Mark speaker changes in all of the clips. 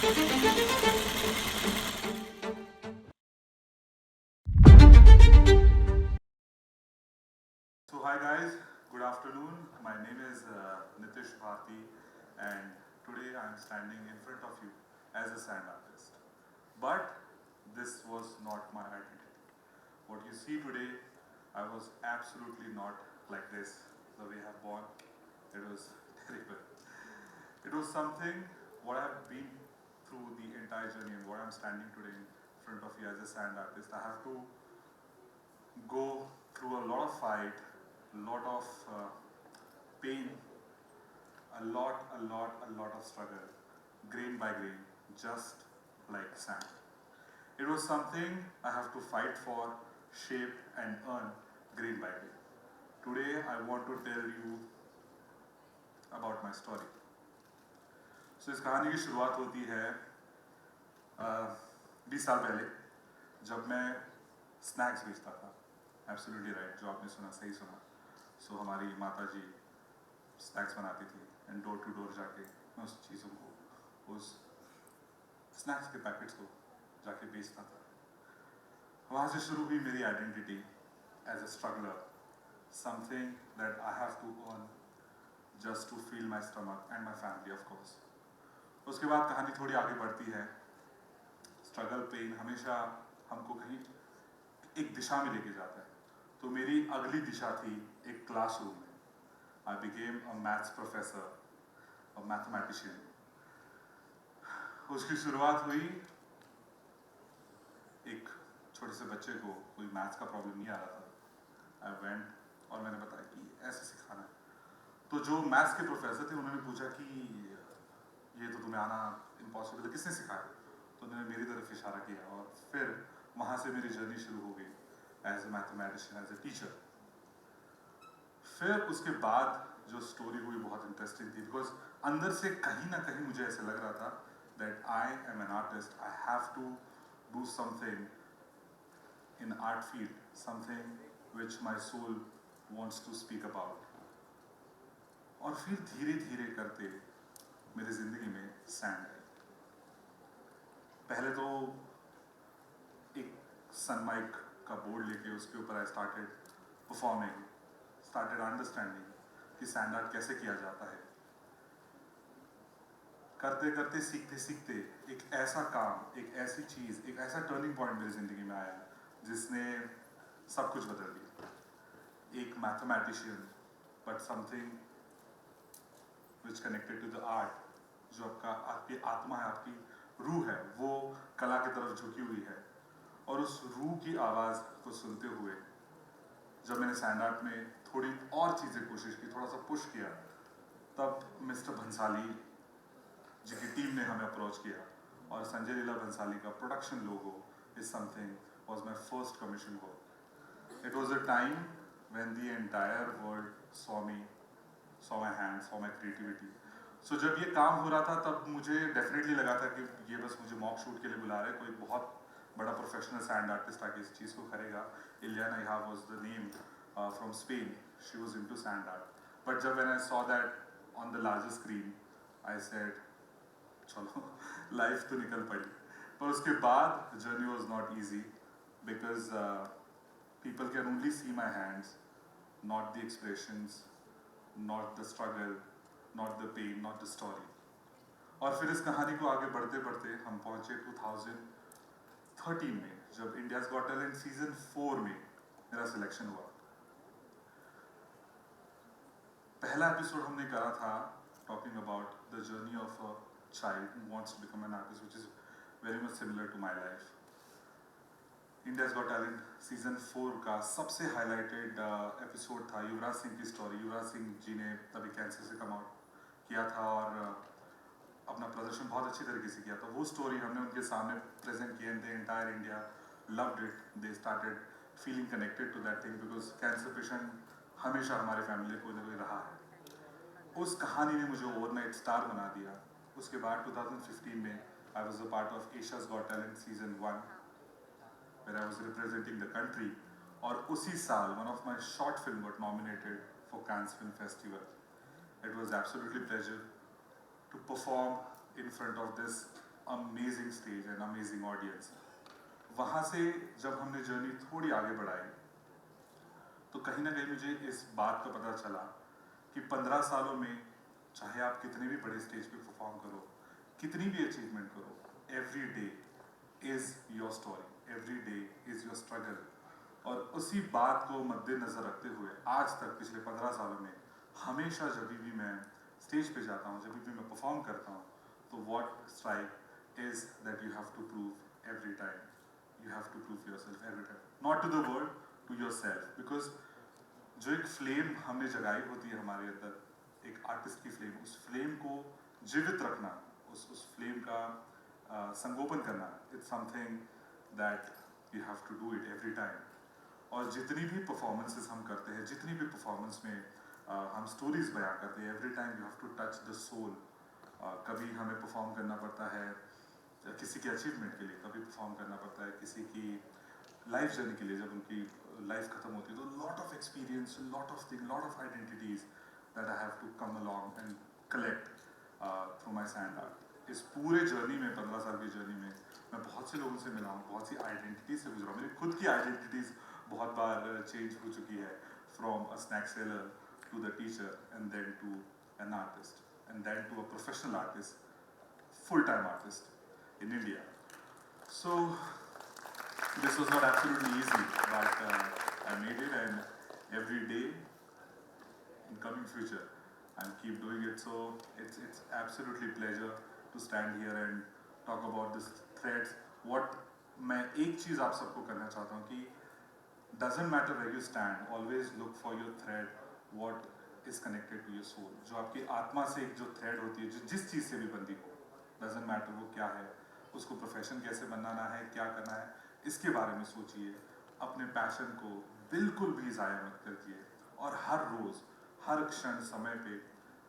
Speaker 1: So hi guys, good afternoon. My name is Nitish Bharti and today I am standing in front of you as a sand artist. But this was not my identity. What you see today, I was absolutely not like this. The way I have born, it was terrible. It was something what I have been through the entire journey and what I'm standing today in front of you as a sand artist. I have to go through a lot of fight, a lot of pain, a lot of struggle, grain by grain, just like sand. It was something I have to fight for, shape and earn grain by grain. Today I want to tell you about my story. So इस कहानी की शुरुआत होती है 20 साल पहले जब मैं स्नैक्स बेचता था. एब्सोल्युटली राइट, जो आपने सुना सही सुना. सो हमारी माता जी स्नैक्स बनाती थी एंड डोर टू डोर जाके मैं उस चीज़ों को, उस स्नैक्स के पैकेट्स को जाके बेचता था. वहाँ से शुरू हुई मेरी identity as a struggler, something that I have to earn just to feel my stomach and my family of course. उसके बाद कहानी थोड़ी आगे बढ़ती है. स्ट्रगल पेन हमेशा हमको कहीं एक दिशा में लेके जाता है. तो मेरी अगली दिशा थी एक क्लासरूम में. I became a maths professor, a mathematician. उसकी शुरुआत हुई एक छोटे से बच्चे को कोई मैथ्स का प्रॉब्लम नहीं आ रहा था. आई वेंट और मैंने बताया कि ऐसे सिखाना है. तो जो मैथ्स के प्रोफेसर थे उन्होंने पूछा कि ये तो तुम्हें आना इम्पॉसिबल है, किसने सिखाया? तो उन्होंने मेरी तरफ इशारा किया और फिर वहाँ से मेरी जर्नी शुरू हो गई as a mathematician, as a teacher. फिर उसके बाद जो स्टोरी हुई बहुत इंटरेस्टिंग थी बिकॉज अंदर से कहीं ना कहीं मुझे ऐसे लग रहा था that I am an artist, I have to do something in art field, something which my soul wants to speak about. और फिर धीरे धीरे करते मेरी जिंदगी में सैंड आई. पहले तो एक सनमाइक का बोर्ड लेके उसके ऊपर I started performing, started understanding कि सैंड आर्ट कैसे किया जाता है. करते करते सीखते सीखते एक ऐसा काम, एक ऐसी चीज़, एक ऐसा टर्निंग पॉइंट मेरी ज़िंदगी में आया जिसने सब कुछ बदल दिया. एक mathematician but something which connected to the art. जो आपकी आत्मा है, आपकी रूह है, वो कला की तरफ झुकी हुई है. और उस रूह की आवाज़ को सुनते हुए जब मैंने सैंड आर्ट में थोड़ी और चीज़ें कोशिश की, थोड़ा सा पुश किया, तब मिस्टर भंसाली जी की टीम ने हमें अप्रोच किया और संजय लीला भंसाली का production logo is something was my first commission work. It was a time when the entire world saw me, saw my hands, saw my creativity. So जब ये काम हो रहा था तब मुझे डेफिनेटली लगा था कि ये बस मुझे मॉक शूट के लिए बुला रहे, कोई बहुत बड़ा प्रोफेशनल सैंड आर्टिस्ट आके इस चीज़ को करेगा. Ileana Iha was the name from Spain. She was into sand art. But जब when I saw that on the larger screen I said चलो लाइफ तो निकल पड़ी. पर उसके बाद journey was not easy because people can only see my hands, not the expressions, not the struggle, not the pain, not the story. और फिर इस कहानी को आगे बढ़ते बढ़ते हम पहुंचे 2013 में जब इंडियाज गॉट टैलेंट सीजन 4 में मेरा सिलेक्शन हुआ. पहला एपिसोड हमने करा था talking about the journey of a child who wants to become an artist, which is very much similar to my life. India's Got Talent season 4 का सबसे highlighted episode था युवराज सिंह की स्टोरी. युवराज सिंह जी ने तभी कैंसर से कम आउट किया था और अपना प्रदर्शन बहुत अच्छी तरीके से किया था. वो स्टोरी हमने उनके सामने प्रेजेंट की and the entire India loved it. They started feeling connected to that thing because cancer patient हमेशा हमारे फैमिली को कोई रहा है. उस कहानी ने मुझे ओवरनाइट स्टार बना दिया. उसके बाद 2015 में I was a part of Asia's got talent season 1 where I was representing the country. और उसी साल one of my short film got nominated for Cannes film festival. It was absolutely pleasure to perform in front of this amazing stage and amazing audience. वहाँ से जब हमने journey थोड़ी आगे बढ़ाई तो कहीं ना कहीं मुझे इस बात का पता चला कि 15 सालों में चाहे आप कितने भी बड़े स्टेज पे परफॉर्म करो, कितनी भी अचीवमेंट करो, every day is your story, every day is your struggle. और उसी बात को मद्देनजर रखते हुए आज तक पिछले 15 सालों में हमेशा जब भी मैं स्टेज पे जाता हूँ, जब भी मैं परफॉर्म करता हूँ, तो what strike is that you have to prove every time, you have to prove yourself every time, not to the world, to yourself, because जो एक फ्लेम हमने जगाई होती है हमारे अंदर, एक आर्टिस्ट की फ्लेम, उस फ्लेम को जीवित रखना, उस फ्लेम का संगोपन करना, it's something that you have to do it every time. और जितनी भी परफॉर्मेंसेस हम करते हैं, जितनी भी परफॉर्मेंस में हम स्टोरीज बयां करते हैं, every time you have to touch the soul. कभी हमें परफॉर्म करना पड़ता है किसी के अचीवमेंट के लिए, कभी परफॉर्म करना पड़ता है किसी की लाइफ जर्नी के लिए, जब उनकी लाइफ खत्म होती है, तो lot of experience, lot of thing, lot of identities that I have to come along and collect through my sand art. इस पूरे जर्नी में, 15 साल की जर्नी में, मैं बहुत से लोगों से मिला हूँ, बहुत सी आइडेंटिटीज से गुजरा हूँ। मेरी खुद की आइडेंटिटीज बहुत बार चेंज हो चुकी है, from a snack seller to the teacher and then to an artist and then to a professional artist, full time artist in India. So this was not absolutely easy, but I made it, and every day in coming future I'll keep doing it. So it's absolutely pleasure to stand here and talk about this threads. What मैं एक चीज़ आप सबको करना चाहता हूँ कि doesn't matter where you stand, always look for your thread, what is connected to your soul. जो आपकी आत्मा से एक जो thread होती है, जो जिस चीज़ से भी बंधी हो, डजेंट मैटर वो क्या है, उसको प्रोफेशन कैसे बनाना है, क्या करना है, इसके बारे में सोचिए। अपने पैशन को बिल्कुल भी ज़ाया मत करिए, और हर रोज़, हर क्षण, समय पे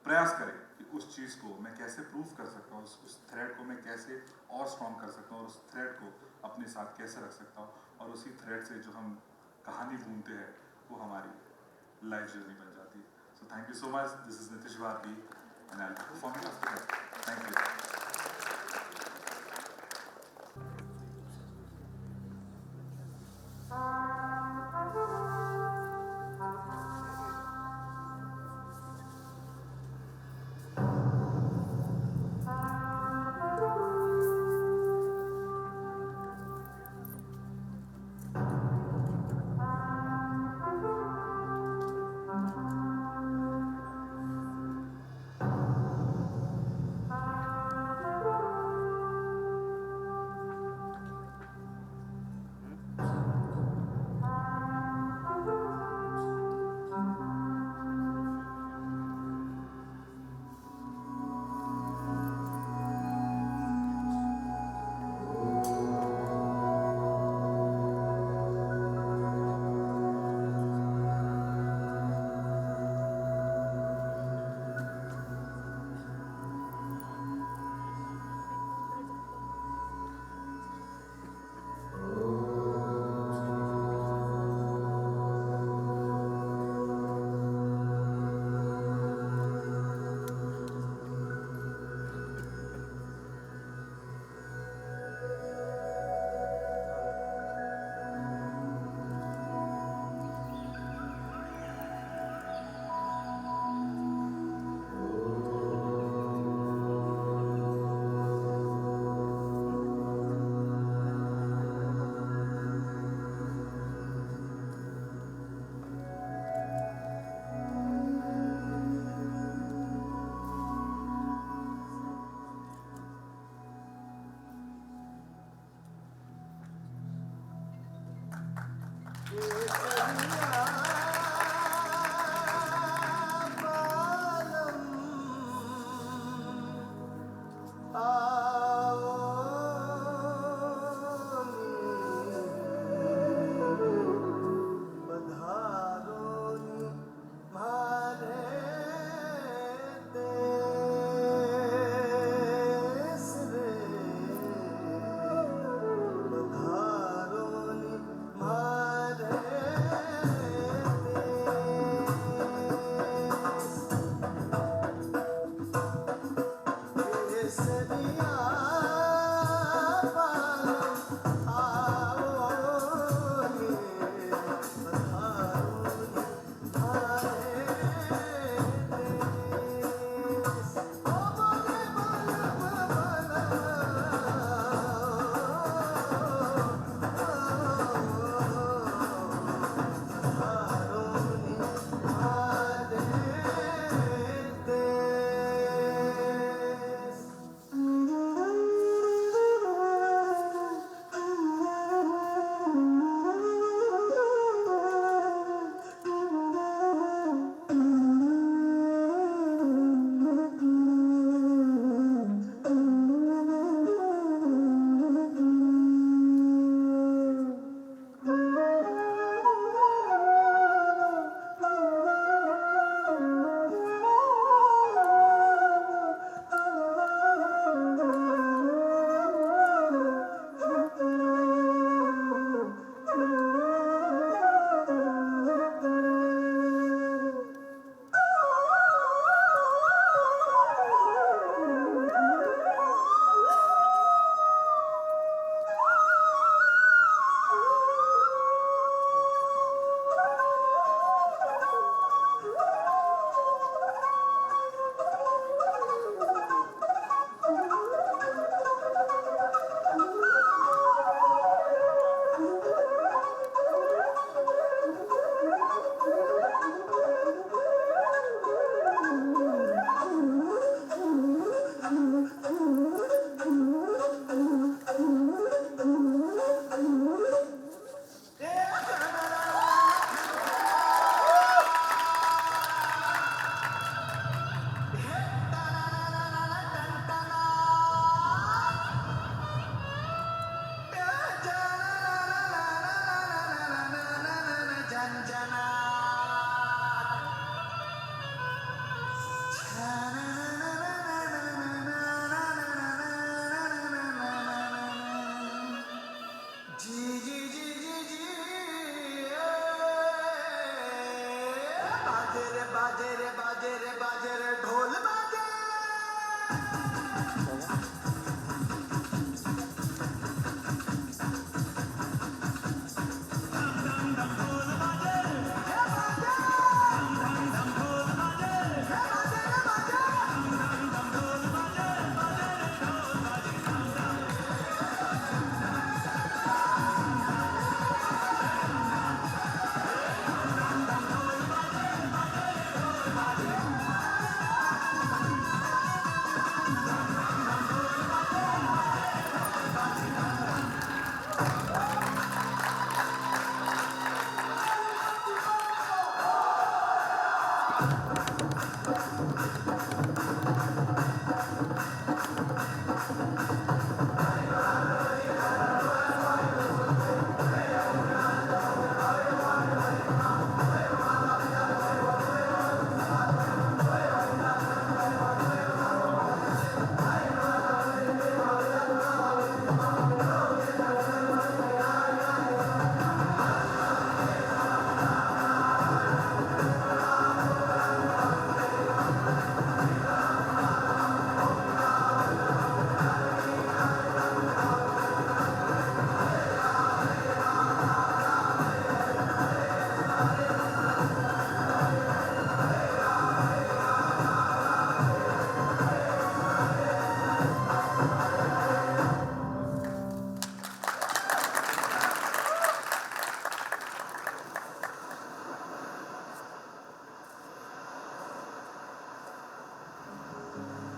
Speaker 1: प्रयास करें कि उस चीज़ को मैं कैसे प्रूव कर सकता हूँ, उस थ्रेड को मैं कैसे और स्ट्रॉन्ग कर सकता हूँ, और उस थ्रेड को अपने साथ कैसे रख सकता हूँ, और उसी थ्रेड से जो हम कहानी बुनते हैं वो हमारी लाइफ जर्नी बन जाती है। So thank you so much, this is Nitish Bharati and I will perform it after that. Thank you.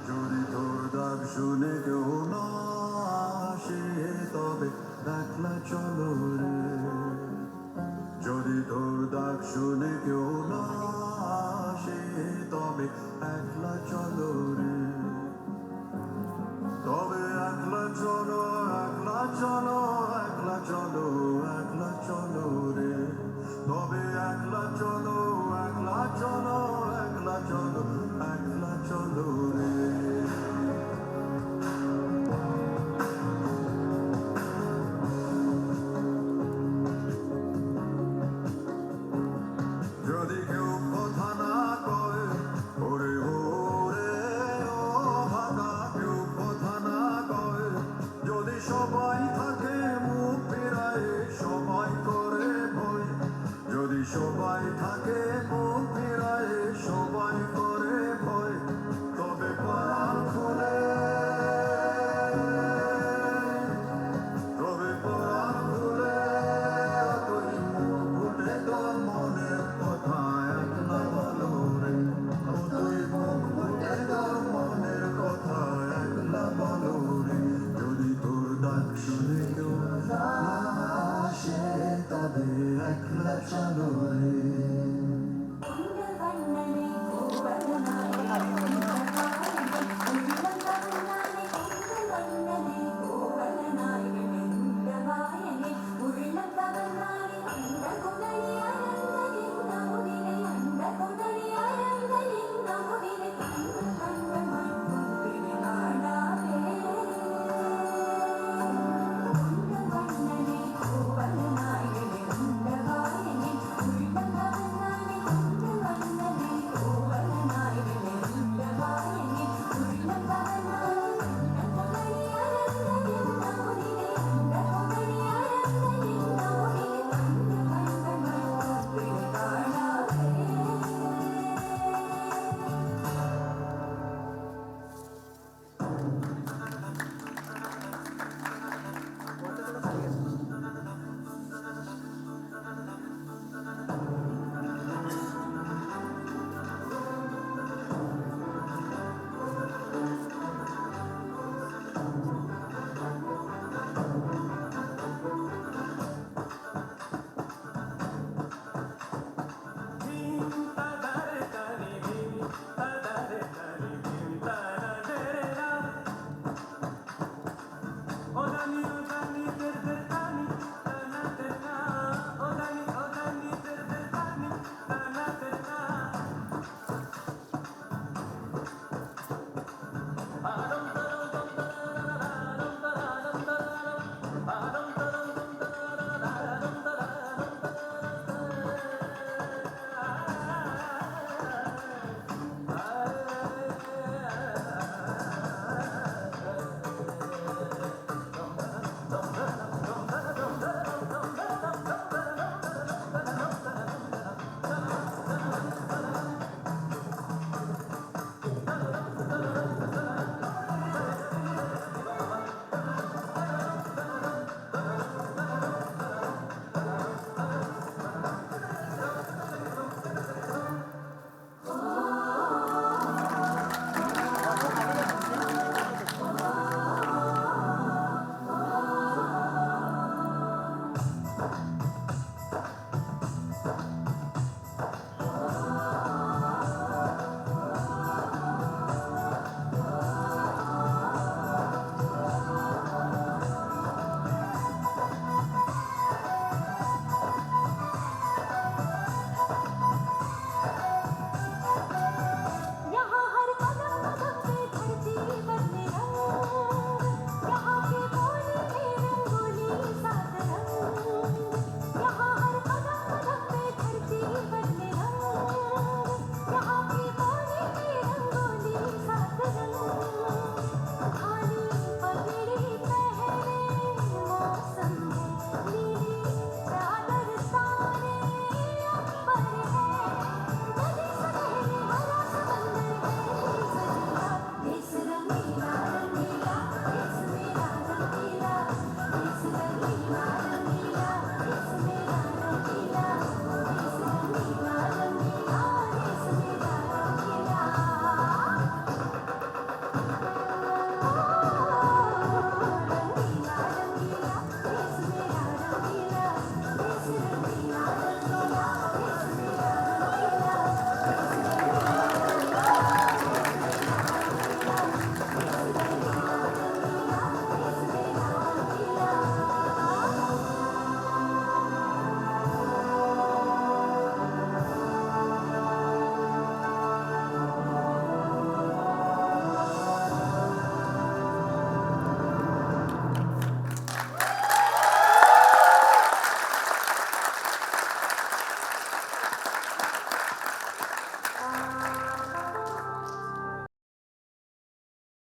Speaker 2: যদি তোর ডাক শুনে কেউ না আসে তবে একলা চলো রে যদি তোর ডাক শুনে কেউ না আসে তবে একলা চলো রে